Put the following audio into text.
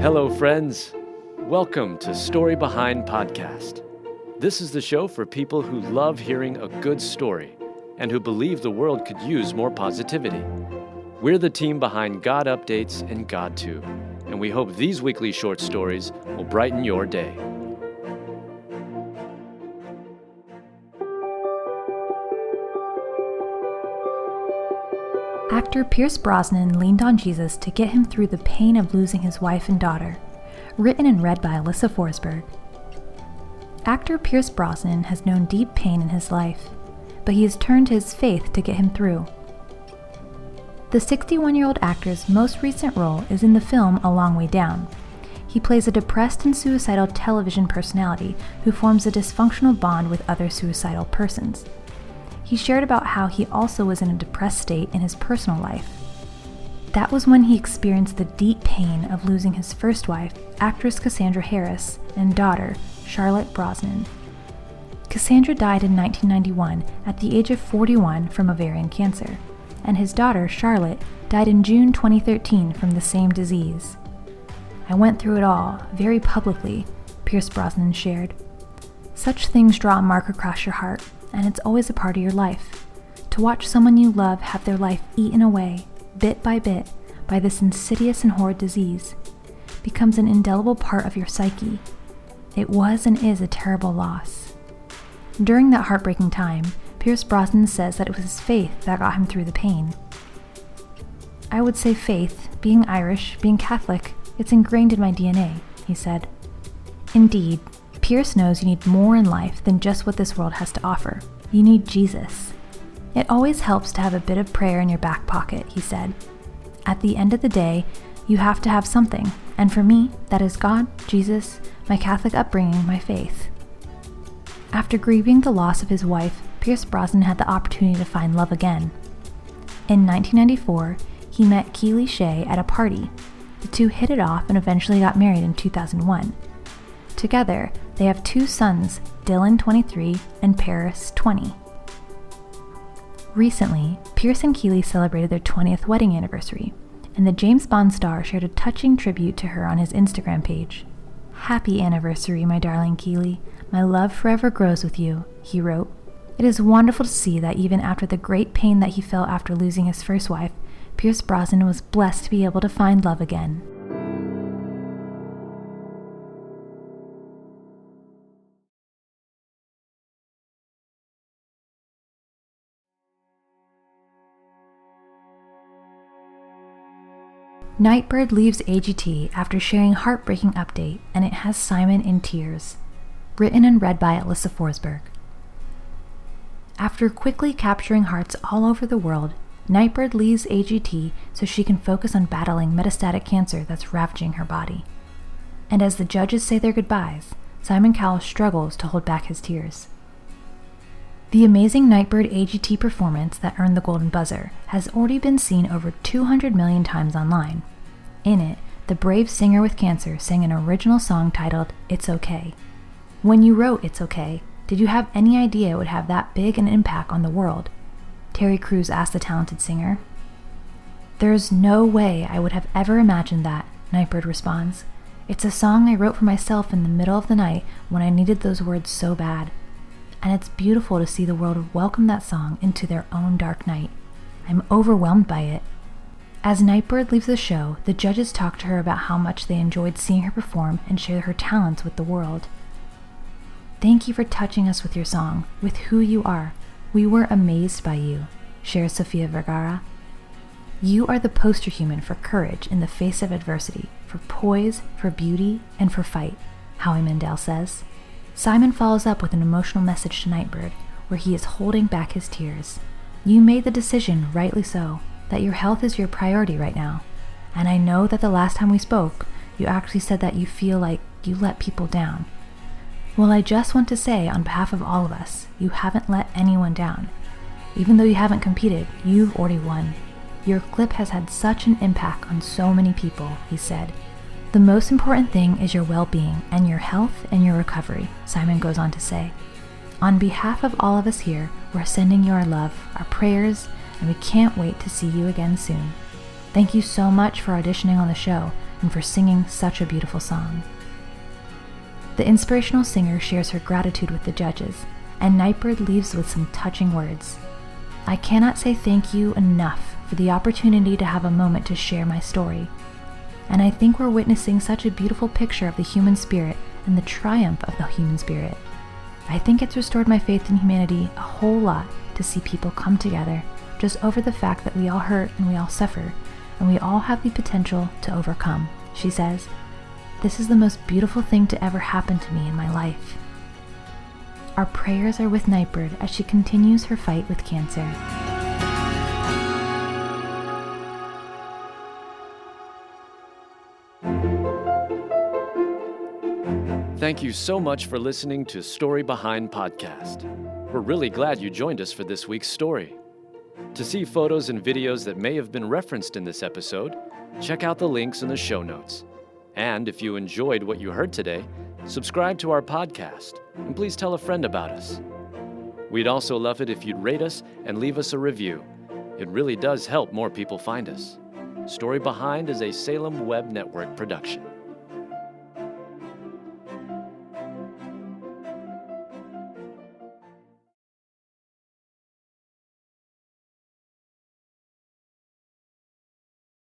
Hello, friends. Welcome to Story Behind Podcast. This is the show for people who love hearing a good story and who believe the world could use more positivity. We're the team behind GodUpdates and GodTube, and we hope these weekly short stories will brighten your day. Actor Pierce Brosnan leaned on Jesus to get him through the pain of losing his wife and daughter. Written and read by Alyssa Forsberg. Actor Pierce Brosnan has known deep pain in his life, but he has turned to his faith to get him through. The 61-year-old actor's most recent role is in the film A Long Way Down. He plays a depressed and suicidal television personality who forms a dysfunctional bond with other suicidal persons. He shared about how he also was in a depressed state in his personal life. That was when he experienced the deep pain of losing his first wife, actress Cassandra Harris, and daughter, Charlotte Brosnan. Cassandra died in 1991 at the age of 41 from ovarian cancer, and his daughter, Charlotte, died in June 2013 from the same disease. "I went through it all, very publicly," Pierce Brosnan shared. "Such things draw a mark across your heart, and it's always a part of your life. To watch someone you love have their life eaten away, bit by bit, by this insidious and horrid disease, becomes an indelible part of your psyche. It was and is a terrible loss." During that heartbreaking time, Pierce Brosnan says that it was his faith that got him through the pain. "I would say faith, being Irish, being Catholic, it's ingrained in my DNA," he said. Indeed, Pierce knows you need more in life than just what this world has to offer. You need Jesus. "It always helps to have a bit of prayer in your back pocket," he said. "At the end of the day, you have to have something, and for me, that is God, Jesus, my Catholic upbringing, my faith." After grieving the loss of his wife, Pierce Brosnan had the opportunity to find love again. In 1994, he met Keely Shea at a party. The two hit it off and eventually got married in 2001. Together, they have two sons, Dylan, 23, and Paris, 20. Recently, Pierce and Keely celebrated their 20th wedding anniversary, and the James Bond star shared a touching tribute to her on his Instagram page. "Happy anniversary, my darling Keely. My love forever grows with you," he wrote. It is wonderful to see that even after the great pain that he felt after losing his first wife, Pierce Brosnan was blessed to be able to find love again. Nightbirde leaves AGT after sharing heartbreaking update, and it has Simon in tears. Written and read by Alyssa Forsberg. After quickly capturing hearts all over the world, Nightbirde leaves AGT so she can focus on battling metastatic cancer that's ravaging her body. And as the judges say their goodbyes, Simon Cowell struggles to hold back his tears. The amazing Nightbirde AGT performance that earned the Golden Buzzer has already been seen over 200 million times online. In it, the brave singer with cancer sang an original song titled "It's Okay." When you wrote "It's Okay," did you have any idea it would have that big an impact on the world? Terry Crews asked the talented singer. "There's no way I would have ever imagined that," Nightbirde responds. "It's a song I wrote for myself in the middle of the night when I needed those words so bad. And it's beautiful to see the world welcome that song into their own dark night. I'm overwhelmed by it." As Nightbirde leaves the show, the judges talk to her about how much they enjoyed seeing her perform and share her talents with the world. "Thank you for touching us with your song, with who you are. We were amazed by you," shares Sofia Vergara. "You are the poster human for courage in the face of adversity, for poise, for beauty, and for fight," Howie Mandel says. Simon follows up with an emotional message to Nightbirde, where he is holding back his tears. "You made the decision, rightly so, that your health is your priority right now. And I know that the last time we spoke, you actually said that you feel like you let people down. Well, I just want to say, on behalf of all of us, you haven't let anyone down. Even though you haven't competed, you've already won. Your clip has had such an impact on so many people," he said. "The most important thing is your well-being and your health and your recovery," Simon goes on to say. "On behalf of all of us here, we're sending you our love, our prayers, and we can't wait to see you again soon." Thank you so much for auditioning on the show and for singing such a beautiful song." The inspirational singer shares her gratitude with the judges, and Nightbirde leaves with some touching words. "I cannot say thank you enough for the opportunity to have a moment to share my story. And I think we're witnessing such a beautiful picture of the human spirit and the triumph of the human spirit. I think it's restored my faith in humanity a whole lot to see people come together just over the fact that we all hurt and we all suffer, and we all have the potential to overcome," she says. "This is the most beautiful thing to ever happen to me in my life." Our prayers are with Nightbirde as she continues her fight with cancer. Thank you so much for listening to Story Behind Podcast. We're really glad you joined us for this week's story. To see photos and videos that may have been referenced in this episode, check out the links in the show notes. And if you enjoyed what you heard today, subscribe to our podcast, and please tell a friend about us. We'd also love it if you'd rate us and leave us a review. It really does help more people find us. Story Behind is a Salem Web Network production.